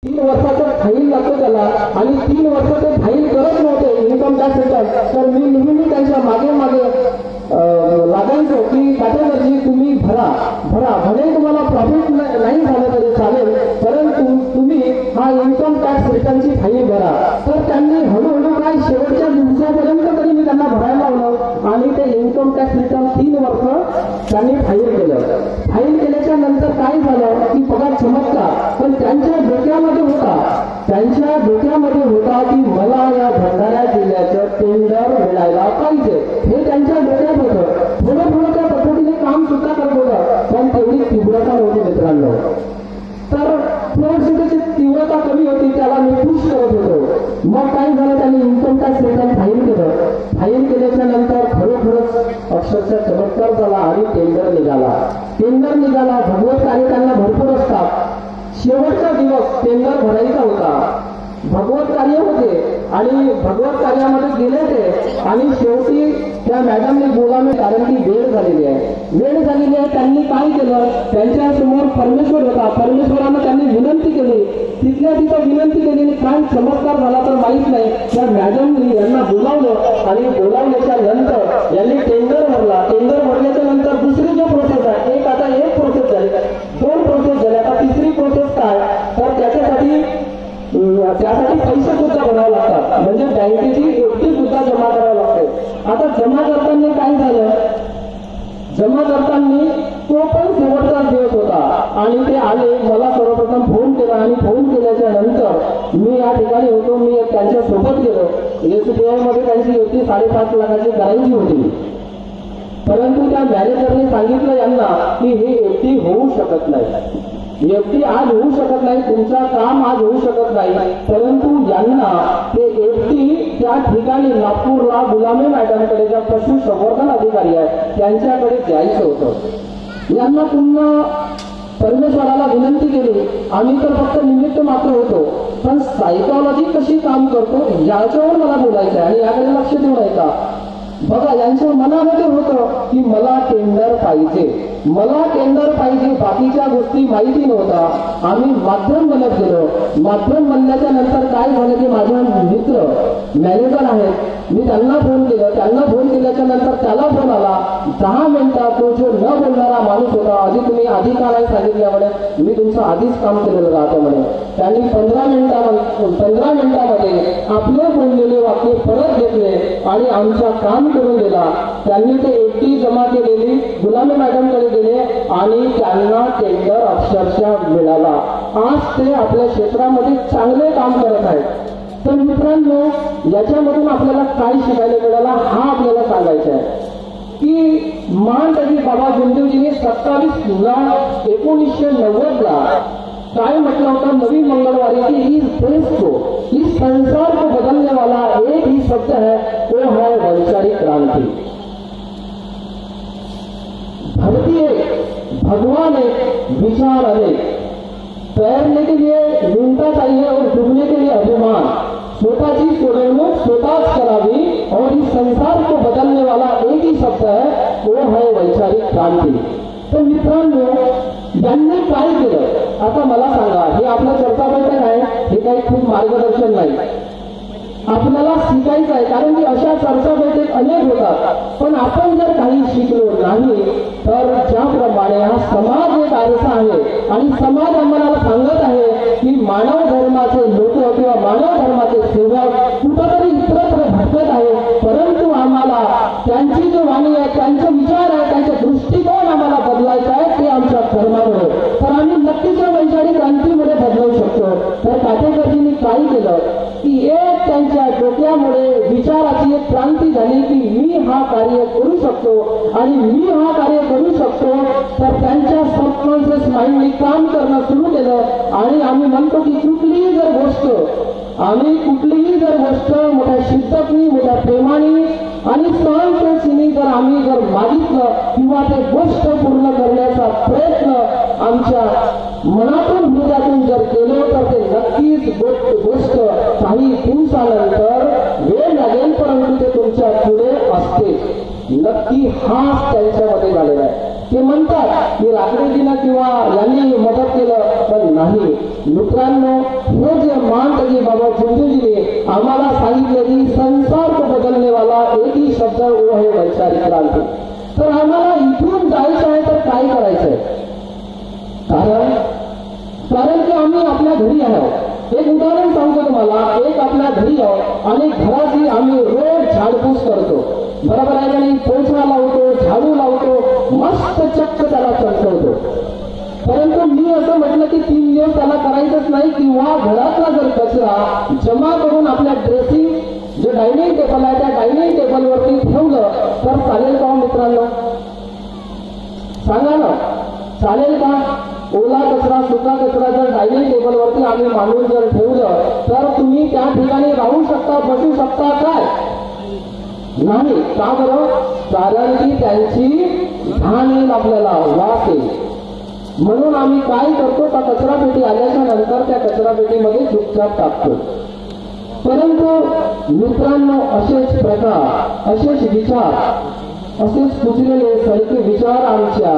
3 वर्षाचा फाईन लागतो त्याला आणि 3 वर्ष ते फाईन करत नव्हते इन्कम टॅक्स रिटर्न. तर मी नेहमी त्यांच्या मागे मागे लागायचो की काटेकरजी तुम्ही भरा भले तुम्हाला प्रॉफिट नाही झालं तरी चालेल, परंतु तुम्ही हा इन्कम टॅक्स रिटर्नची फाईन भरा. तर त्यांनी हळूहळू काय शेवटच्या दिवसापर्यंत तरी मी त्यांना भरायला लावलं आणि ते इन्कम टॅक्स रिटर्न 3 वर्ष त्यांनी फाईल केलं. फाईल केल्याच्या नंतर काय झालं की बघा चमत्कार, पण त्यांच्या डोक्यामध्ये होता की मला या भंडारा जिल्ह्याचं टेंडर मिळायला पाहिजे, हे त्यांच्या डोक्यात होतं. थोडं त्या पद्धतीने काम सुद्धा करत होतं, पण तेवढी तीव्रता नव्हती मित्रांनो. तर थोडीशी त्याची तीव्रता कमी होती, त्याला मी पुश करत होतो. मग काय झालं, त्यांनी इन्कम टॅक्स रिटर्न फाईल केलं. फाईल केल्याच्या नंतर खरोखरच अक्षरशः चमत्कार झाला आणि टेंडर निघाला. भगवत कार्य त्यांना भरपूर असतात. शेवटचा दिवस टेंडर भरायचा होता, भगवत कार्य होते आणि भगवत कार्यामध्ये गेले ते आणि शेवटी त्या मॅडमने बोलावे, कारण की वेळ झालेली आहे. त्यांनी काय केलं, त्यांच्या समोर परमेश्वर होता, परमेश्वरानं त्यांनी विनंती केली, तिथल्या तिथं विनंती केली. काय चमत्कार झाला तर माहीत नाही, त्या मॅडमनी यांना बोलावलं आणि बोलावल्याच्या नंतर यांनी टेंडर भरला. टेंडर भरल्याच्या नंतर दुसरी जो प्रोसेस आहे, एक प्रोसेस झाली, 2 प्रोसेस झाल्या, आता तिसरी प्रोसेस काय, तर त्यासाठी पैसे सुद्धा भरावे लागतात, म्हणजे बँकेची एफडी सुद्धा जमा करावी लागते. आता जमा करताना काय झालं, जमा करताना तो पण शेवटचा दिवस होता आणि ते आले. मला सर्वप्रथम फोन केला आणि फोन केल्याच्या नंतर मी या ठिकाणी होतो. मी त्यांच्या सोबत गेलो. SBI मध्ये त्यांची एफडी 5.5 लाखाची करायची होती, परंतु त्या मॅनेजरने सांगितलं यांना की हे एफडी होऊ शकत नाही, एफडी आज होऊ शकत नाही, तुमचं काम आज होऊ शकत नाही. परंतु यांना ते एफडी त्या ठिकाणी नागपूरला गुलामे मॅडमकडे, ज्या पशुसंवर्धन अधिकारी आहेत त्यांच्याकडे द्यायचं होतं. यांना पुन्हा परमेश्वराला विनंती केली. आम्ही तर फक्त निमित्त मात्र होतो, पण सायकॉलॉजी कशी काम करतो याच्यावर मला बोलायचं आहे आणि याकडे लक्ष देऊ नये का. बघा, यांच्या मनामध्ये होतं की मला टेंडर पाहिजे, बाकीच्या गोष्टी माहिती नव्हता. आम्ही माध्यम बनत गेलो. माध्यम बनल्याच्या नंतर काय झालं की माझा मित्र मॅनेजर आहेत, मी त्यांना फोन केल्याच्या नंतर त्याला फोन आला. 10 मिनिटात तो जो न बोलणारा माणूस होता, तुम्ही आधी का नाही सांगितलं म्हणे, मी तुमचं आधीच काम केलेलं राहतं म्हणे. त्यांनी 15 मिनिटामध्ये आपले बोललेले वाक्य परत घेतले आणि आमचं काम करून दिला. त्यांनी ते एफडी जमा केलेली गुलामी मॅडमकडे गेले आणि त्यांना टेंडर अक्षरशः मिळाला. आज ते आपल्या क्षेत्रामध्ये चांगले काम करत आहेत. तर मित्रांनो, याच्यामधून आपल्याला काय शिकायला मिळाला हा आपल्याला सांगायचा आहे की महानजी बाबा गुरुजींनी 27 1990 काय म्हटलं होतं नवीन मंगलवारी की इस संसार को बदलने वाला एक ही शब्द है, वो है वैचारिक क्रांति. धरती एक, भगवान एक, विचार अनेक. तैरने के लिए न्यूनता चाहिए और डूबने के लिए अभिमान. स्वतःची सोडवणूक स्वतःच करावी और इस संसार को बदलने वाला एक ही शब्द है, वो है वैचारिक क्रांति. तर मित्रांनो, यांनी काय केलं आता मला सांगा. हे आपलं चर्चा बैठक आहे, हे काही खूप मार्गदर्शन नाही, आपल्याला शिकायचं आहे. कारण की अशा चर्चा बैठक अनेक होतात, पण आपण जर काही शिकलो नाही तर ज्याप्रमाणे हा समाज एक आरसा आहे आणि समाज आम्हाला सांगत आहे की मानव धर्माचे लोक किंवा मानव धर्माचे सेवक कुठंतरी इतरत्र भटकत आहे, परंतु आम्हाला त्यांची जो वाणी आहे, त्यांचे विचार आहे, त्यांचे दृष्टिकोन आम्हाला बदलायचा आहे, ते आमच्या धर्मामुळे. तर आम्ही नक्कीच वैचारिक क्रांतीमध्ये बदलू शकतो. तर काटेकरजींनी काय केलं की एक त्यांच्या डोक्यामुळे विचाराची एक क्रांती झाली की मी हा कार्य करू शकतो आणि मी हा कार्य करू शकतो. तर त्यांच्या सबकॉन्शियस माइंडने काम करणं सुरू केलं आणि आम्ही म्हणतो की कुठलीही जर गोष्ट मोठ्या शिस्तनी, मोठ्या प्रेमाने आणि सहनशीलतेने जर आम्ही मागितलं किंवा ते गोष्ट पूर्ण करण्याचा प्रयत्न आमच्या मनातून हृदयातून जर केलं तर ते नक्कीच गोष्ट काही दिवसानंतर वेळ लागेल, परंतु ते तुमच्या पुढे असते. नक्की हाच त्यांच्यामध्ये झालेला आहे. ते म्हणतात की रात्रीजीनं किंवा यांनी मदत केलं, पण नाही मित्रांनो. हे जे मानतजी बाबा चिंतूजीने आम्हाला सांगितले की संसार को बदलने वाला एक ही शब्द वो है वैचारिक क्रांती. तर आम्हाला इथून जायचं आहे तर काय करायचंय? कारण की आम्ही आपल्या घरी आहोत. एक उदाहरण सांगतो तुम्हाला. एक आपल्या घरी आहोत आणि घराची आम्ही रोज झाडपूस करतो, बरोबर आहे का नाही? पोछा लावतो, झाडू लावतो, मस्त चक्क त्याला चमकवतो. परंतु मी असं म्हटलं की 3 दिवस त्याला करायचंच नाही, किंवा घरातला जर कचरा जमा करून आपल्या ड्रेसिंग जे डायनिंग टेबल आहे त्या डायनिंग टेबलवरती ठेवलं तर चालेल का मित्रांनो? सांगा ना, चालेल का? ओला कचरा सुका कचरा जर डायनिंग टेबलवरती आम्ही मांडून जर ठेवलं तर तुम्ही त्या ठिकाणी राहू शकता, बसू शकता काय? नाही. का बरं? कारण की त्यांची घाण येईल, आपल्याला वास येईल. म्हणून आम्ही काय करतो, त्या कचरा पेटी आल्याच्या नंतर त्या कचरा पेटीमध्ये चुपचाप टाकतो. परंतु मित्रांनो, असेच प्रकार, असेच विचार, असेच कुचलेले सळके विचार आमच्या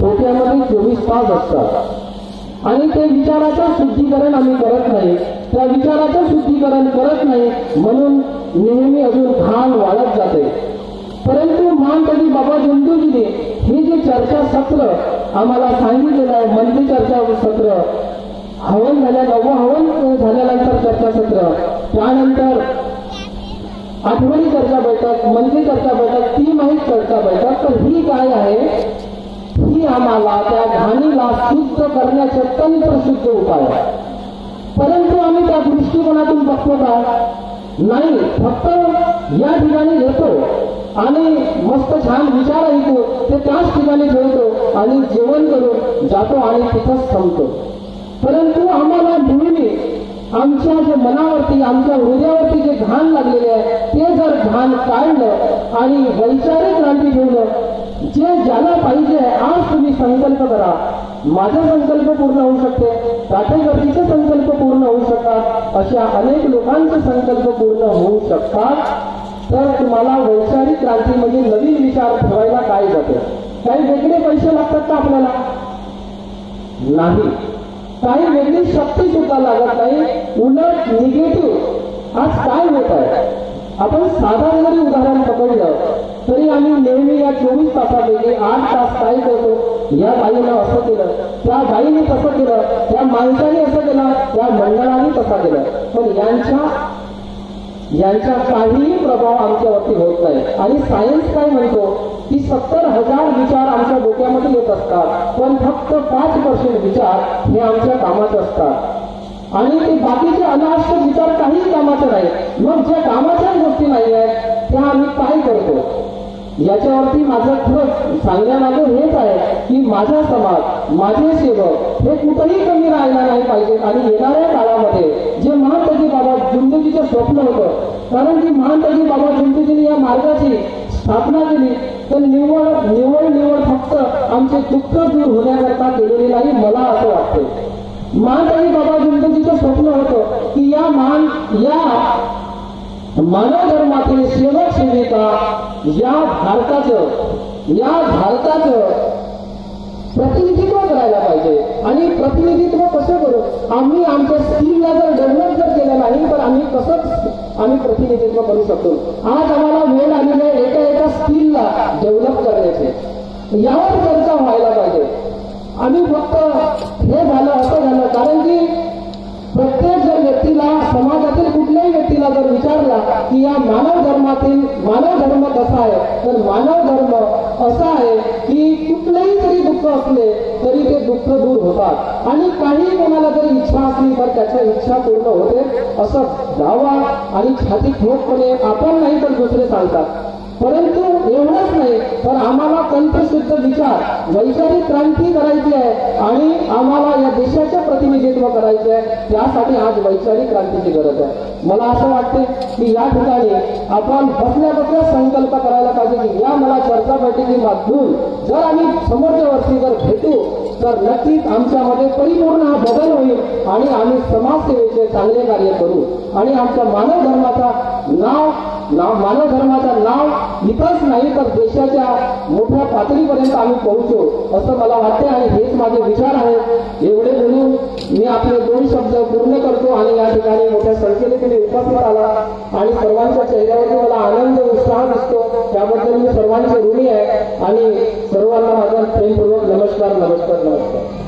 डोक्यामध्ये 24 तास असतात आणि ते विचाराचं शुद्धीकरण आम्ही करत नाही. त्या विचाराचं शुद्धीकरण करत नाही म्हणून नेहमी अजून घाण वाढत जाते. परंतु मानतजी बाबा चिंतूजीने हे जे चर्चा सत्र आम्हाला सांगितलेलं आहे, मंत्री चर्चा सत्र, हवन हवन झाल्यानंतर चर्चा सत्र, त्यानंतर आठवडी चर्चा बैठक, मंत्री चर्चा बैठक, ती माहीत चर्चा बैठक, तर ही काय आहे? ही आम्हाला त्या घाणीला शुद्ध करण्याचे तंत्रशुद्ध उपाय आहे. परंतु आम्ही त्या दृष्टिकोनातून बघतो का? नाही. फक्त या ठिकाणी येतो आणि मस्त छान विचार ऐकतो, ते त्याच ठिकाणी ठेवतो आणि जेवण करून जातो आणि तिथंच थांबतो. परंतु आम्हाला नेहमी आमच्या जे मनावरती, आमच्या हृदयावरती जे घाण लागलेले आहे ते जर घाण काढलं आणि वैचारिक क्रांती ठेवलं, जे ज्याला पाहिजे आज तुम्ही संकल्प करा. माझा संकल्प पूर्ण होऊ शकते, काटेकरचे संकल्प पूर्ण होऊ शकतात, अशा अनेक लोकांचे संकल्प पूर्ण होऊ शकतात. तर तुम्हाला वैचारिक क्रांतीमध्ये नवीन विचार ठेवायला काय जाते? काही वेगळे पैसे लागतात का आपल्याला? नाही. काही वेगळी शक्ती सुद्धा लागत नाही. उलट निगेटिव्ह आज काय होत आहे? आपण साधारण जरी उदाहरण पकडलं तरी आम्ही नेहमी या 24 तासापैकी 8 तास काय करतो? या बाईनं असं केलं, त्या बाईने तसं केलं, त्या माणसाने असं केलं, त्या मंडळाने तसा केलं. पण यांचा काहीही प्रभाव आमच्यावरती होत नाही. आणि सायन्स काय म्हणतो की 70,000 विचार आमच्या डोक्यामध्ये येत असतात, पण फक्त 5% विचार हे आमच्या कामाचे असतात आणि ते बाकीचे अनावश्यक विचार काहीही कामाचे नाही. मग ज्या कामाच्या गोष्टी नाही आहेत त्या आम्ही काय करतो? याच्यावरती माझं खरंच सांगण्यामागे हेच आहे की माझा समाज, माझे सेवक हे कुठेही कमी राहायला नाही पाहिजे. आणि येणाऱ्या काळामध्ये जे महातजी बाबा चिंतूजीचं स्वप्न होतं, कारण की महातजी बाबा चिंतूजीने या मार्गाची स्थापना केली, तर निवड फक्त आमचे दुःख दूर होण्याकरता केलेली नाही, मला असं वाटते. महातजी बाबा चिंतूजीचं स्वप्न होतं की या मानव धर्मातील सेवक सेविका या भारताचं प्रतिनिधित्व करायला पाहिजे. आणि प्रतिनिधित्व कसं करू? आम्ही आमच्या स्किलला जर डेव्हलप जर केलं नाही तर आम्ही प्रतिनिधित्व करू शकतो. आज आम्हाला वेळ आलेली आहे एका स्किलला डेव्हलप करण्याचे, यावर चर्चा व्हायला पाहिजे. आम्ही फक्त हे झालं असं झालं, कारण की प्रत्येक जर व्यक्तीला, समाजातील कुठल्याही व्यक्तीला जर विचारला की या मानव धर्म कसा आहे, तर मानव धर्म असा आहे की कुठलंही जरी दुःख असले तरी ते दुःख दूर होतात आणि काही कोणाला जरी इच्छा असली तर त्याच्या इच्छा पूर्ण होते, असं दावा आणि छाती ठोकपणे आपण नाही तर दुसरे सांगतात. परंतु एवढंच नाही, तर आम्हाला कल्पशुद्ध विचार, वैचारिक क्रांती करायची आहे आणि आम्हाला या देशाचे प्रतिनिधित्व करायचे आहे. त्यासाठी आज वैचारिक क्रांतीची गरज आहे. मला असं वाटते की या ठिकाणी आपण बसल्या संकल्प करायला पाहिजे की या मला चर्चा बैठकीमधून जर आम्ही समोरच्या वर्षी जर भेटू तर नक्कीच आमच्यामध्ये परिपूर्ण हा बदल होईल आणि आम्ही समाजसेवेचे चांगले कार्य करू आणि आमच्या मानव धर्माचा नाव मानव धर्माचं नाव इथंच नाही तर देशाच्या मोठ्या पातळीपर्यंत आम्ही पोहोचू असं मला वाटते आणि हेच माझे विचार आहेत. एवढे बोलून मी आपले 2 शब्द पूर्ण करतो आणि या ठिकाणी मोठ्या संख्येने तुम्ही उपस्थित आला आणि सर्वांच्या चेहऱ्यावरती मला आनंद उत्साह दिसतो, त्याबद्दल मी सर्वांचे ऋणी आहे आणि सर्वांना माझा प्रेमपूर्वक नमस्कार नमस्कार नमस्कार.